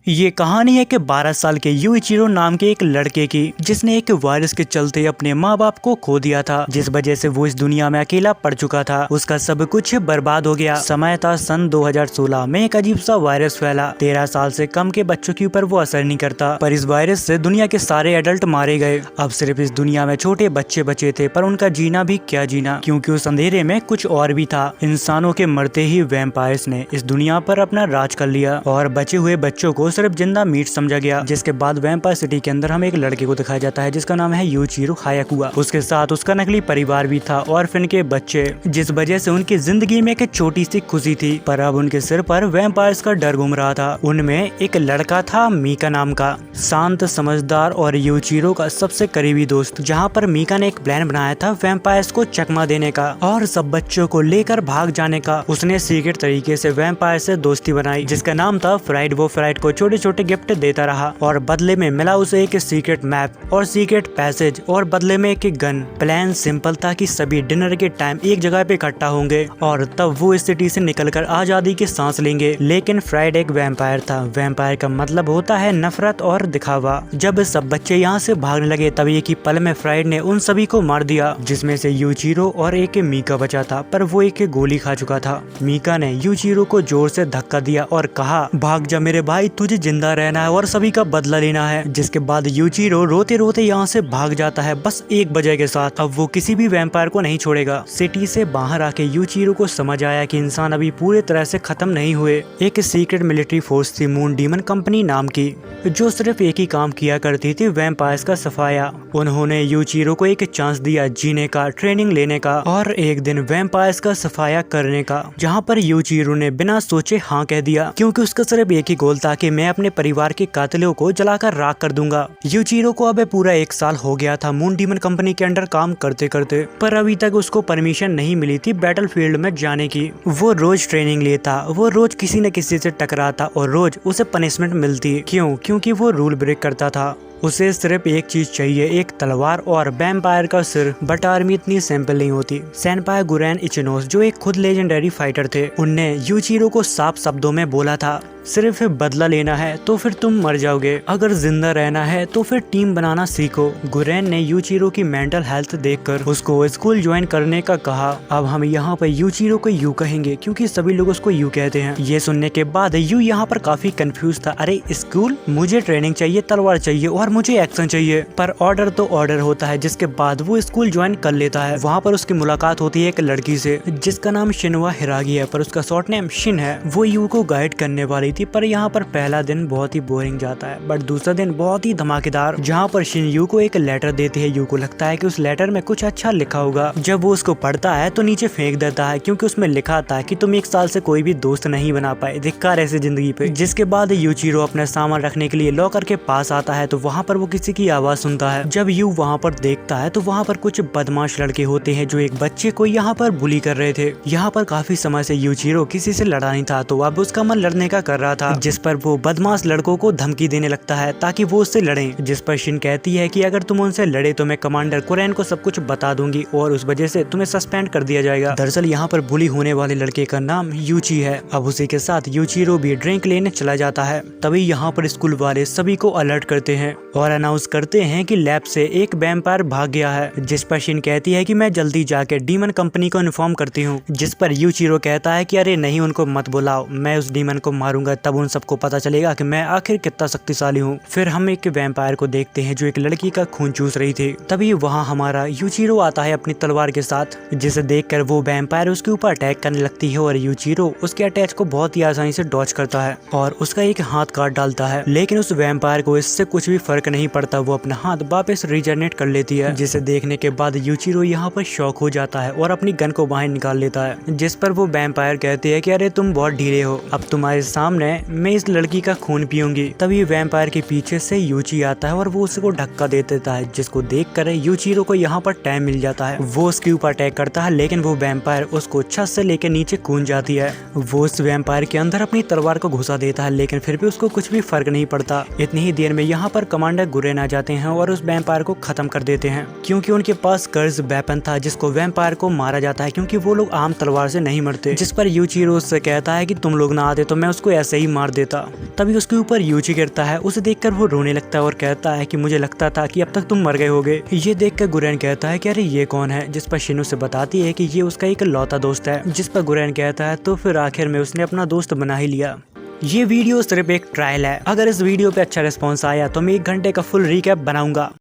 ये कहानी है कि 12 साल के यूइचिरो नाम के एक लड़के की, जिसने एक वायरस के चलते अपने माँ बाप को खो दिया था, जिस वजह से वो इस दुनिया में अकेला पड़ चुका था। उसका सब कुछ बर्बाद हो गया। समय था सन 2016 में। एक अजीब सा वायरस फैला। 13 साल से कम के बच्चों के ऊपर वो असर नहीं करता, पर इस वायरस से दुनिया के सारे एडल्ट मारे गए। अब सिर्फ इस दुनिया में छोटे बच्चे बचे थे, पर उनका जीना भी क्या जीना, क्योंकि उस अंधेरे में कुछ और भी था। इंसानों के मरते ही वैम्पायर्स ने इस दुनिया पर अपना राज कर लिया और बचे हुए बच्चों को सिर्फ जिंदा मीट समझा गया। जिसके बाद वैम्पायर सिटी के अंदर हमें एक लड़के को दिखाया जाता है जिसका नाम है यूचिरो हायाकुआ। उसके साथ उसका नकली परिवार भी था और फिर के बच्चे, जिस वजह से उनकी जिंदगी में एक छोटी सी खुशी थी। पर अब उनके सिर पर वैम्पायर्स का डर घूम रहा था। उनमें एक लड़का था मीका नाम का, शांत, समझदार और यूचिरो का सबसे करीबी दोस्त। जहाँ पर मीका ने एक प्लान बनाया था वैम्पायर्स को चकमा देने का और सब बच्चों को लेकर भाग जाने का। उसने सीक्रेट तरीके से वैम्पायर से दोस्ती बनाई जिसका नाम था फ्राइड। वो फ्राइड को छोटे छोटे गिफ्ट देता रहा और बदले में मिला उसे एक सीक्रेट मैप और सीक्रेट पैसेज और बदले में एक गन। प्लान सिंपल था कि सभी डिनर के टाइम एक जगह पे इकट्ठा होंगे और तब वो इस सिटी से निकलकर आजादी की सांस लेंगे। लेकिन फ्राइड एक वैम्पायर था। वैम्पायर का मतलब होता है नफरत और दिखावा। जब सब बच्चे यहाँ से भागने लगे तब एक ही पल में फ्राइड ने उन सभी को मार दिया, जिसमें से यूचिरो और एक मीका बचा था, पर वो एक गोली खा चुका था। मीका ने यूचिरो को जोर से धक्का दिया और कहा, भाग जा मेरे भाई, तुझे जिंदा रहना है और सभी का बदला लेना है। जिसके बाद यूचिरो रोते रोते यहाँ से भाग जाता है, बस एक वजह के साथ। अब वो किसी भी वैम्पायर को नहीं छोड़ेगा। सिटी से बाहर आके यूचिरो को समझ आया कि इंसान अभी पूरी तरह से खत्म नहीं हुए। एक सीक्रेट मिलिट्री फोर्स थी मून डीमन कंपनी नाम की, जो सिर्फ एक ही काम किया करती थी, वैम्पायर्स का सफाया। उन्होंने यूचिरो को एक चांस दिया जीने का, ट्रेनिंग लेने का और एक दिन वैम्पायर्स का सफाया करने का, जहाँ पर यूचिरो ने बिना सोचे हाँ कह दिया, क्योंकि उसका सिर्फ एक ही गोल था कि मैं अपने परिवार के कातिलों को जलाकर राख कर दूंगा। यूचिरो को अब पूरा 1 साल हो गया था मून डीमन कंपनी के अंडर काम करते करते, पर अभी तक उसको परमिशन नहीं मिली थी बैटलफील्ड में जाने की। वो रोज ट्रेनिंग लेता, वो रोज किसी न किसी से टकराता और रोज उसे पनिशमेंट मिलती। क्योंकि वो रूल ब्रेक करता था। उसे सिर्फ एक चीज चाहिए, एक तलवार और वैम्पायर का सिर। बट आर्मी इतनी सिंपल नहीं होती। सेनपाई गुरैन इचिनोस, जो एक खुद लेजेंडरी फाइटर थे, उनने यूचिरो को साफ शब्दों में बोला था, सिर्फ बदला लेना है तो फिर तुम मर जाओगे, अगर जिंदा रहना है तो फिर टीम बनाना सीखो। गुरैन ने यूचिरो की मेंटल हेल्थ देखकर उसको स्कूल ज्वाइन करने का कहा। अब हम यहाँ पर यूचिरो को यू कहेंगे क्योंकि सभी लोग उसको यू कहते हैं। ये सुनने के बाद यू यहाँ पर काफी कंफ्यूज था। अरे स्कूल, मुझे ट्रेनिंग चाहिए, तलवार चाहिए और मुझे एक्शन चाहिए। पर ऑर्डर तो ऑर्डर होता है। जिसके बाद वो स्कूल ज्वाइन कर लेता है। वहाँ पर उसकी मुलाकात होती है एक लड़की से जिसका नाम शिनवा हिरागी है, पर उसका शॉर्ट नेम शिन है। वो यू को गाइड करने वाली थी, पर यहाँ पर पहला दिन बहुत ही बोरिंग जाता है, बट दूसरा दिन बहुत ही धमाकेदार, जहाँ पर शिन यू को एक लेटर देती है। यू को लगता है कि उस लेटर में कुछ अच्छा लिखा होगा। जब वो उसको पढ़ता है तो नीचे फेंक देता है, क्योंकि उसमें लिखा था कि तुम 1 साल से कोई भी दोस्त नहीं बना पाए, धिक्कार ऐसी जिंदगी पे। जिसके बाद यूचिरो अपना सामान रखने के लिए लॉकर के पास आता है तो वहाँ पर वो किसी की आवाज सुनता है। जब यू वहाँ पर देखता है तो वहाँ पर कुछ बदमाश लड़के होते हैं जो एक बच्चे को यहाँ पर बुली कर रहे थे। यहाँ पर काफी समय से यूचिरो किसी से लड़ा नहीं था, तो अब उसका मन लड़ने का कर रहा था, जिस पर वो बदमाश लड़कों को धमकी देने लगता है ताकि वो उससे लड़ें। जिस पर शिन कहती है कि अगर तुम उनसे लड़े तो मैं कमांडर कुरैन को सब कुछ बता दूंगी और उस वजह से तुम्हें सस्पेंड कर दिया जाएगा। दरअसल यहाँ पर बुली होने वाले लड़के का नाम यूची है। अब उसी के साथ यूचिरो भी ड्रिंक लेने चला जाता है। तभी यहाँ पर स्कूल वाले सभी को अलर्ट करते हैं और अनाउंस करते हैं कि लैब से एक वैम्पायर भाग गया है। जिस पर शिन कहती है कि मैं जल्दी जाके डीमन कंपनी को इन्फॉर्म करती हूँ। जिस पर यूचिरो कहता है कि अरे नहीं, उनको मत बुलाओ, मैं उस डीमन को मारूंगा, तब उन सबको पता चलेगा कि मैं आखिर कितना शक्तिशाली हूँ। फिर हम एक वैम्पायर को देखते हैं जो एक लड़की का खून चूस रही थी। तभी वहाँ हमारा यूचिरो आता है अपनी तलवार के साथ, जिसे देखकर वो वैम्पायर उसके ऊपर अटैक करने लगती है और यूचिरो उसके अटैक को बहुत ही आसानी से डॉज करता है और उसका एक हाथ काट डालता है। लेकिन उस वैम्पायर को इससे कुछ भी फर्क नहीं पड़ता। वो अपना हाथ वापस रिजनरेट कर लेती है, जिसे देखने के बाद यूचिरो यहाँ पर शॉक हो जाता है और अपनी गन को बाहर निकाल लेता है। जिस पर वो वैम्पायर कहती है कि अरे तुम बहुत ढीले हो, अब तुम्हारे सामने मैं इस लड़की का खून पीऊंगी। तभी वैम्पायर के पीछे से यूची आता है और वो उसको धक्का दे देता है, जिसको देखकर यूचिरो को यहाँ पर टाइम मिल जाता है। वो उसके ऊपर अटैक करता है, लेकिन वो वैम्पायर उसको छत से लेकर नीचे कूद जाती है। वो उस वैम्पायर के अंदर अपनी तलवार को घुसा देता है, लेकिन फिर भी उसको कुछ भी फर्क नहीं पड़ता। इतनी ही देर में यहाँ पर कमांडर कमांडर गुरेन आ जाते हैं और उस वैम्पायर को खत्म कर देते हैं, क्योंकि उनके पास कर्ज वेपन था जिसको वैम्पायर को मारा जाता है, क्योंकि वो लोग आम तलवार से नहीं मरते। जिस पर यूचिरो उससे कहता है कि तुम लोग ना आते तो मैं उसको ऐसे ही मार देता। तभी उसके ऊपर यूची गिरता है। उसे देखकर वो रोने लगता है और कहता है कि मुझे लगता था कि अब तक तुम मर गए होगे। ये देखकर गुरेन कहता है कि अरे ये कौन है, जिस पर शिनो से बताती है कि ये उसका एक लौता दोस्त है। जिस पर गुरेन कहता है तो फिर आखिर में उसने अपना दोस्त बना ही लिया। ये वीडियो सिर्फ एक ट्रायल है। अगर इस वीडियो पे अच्छा रिस्पॉन्स आया तो मैं 1 घंटे का फुल रिकैप बनाऊंगा।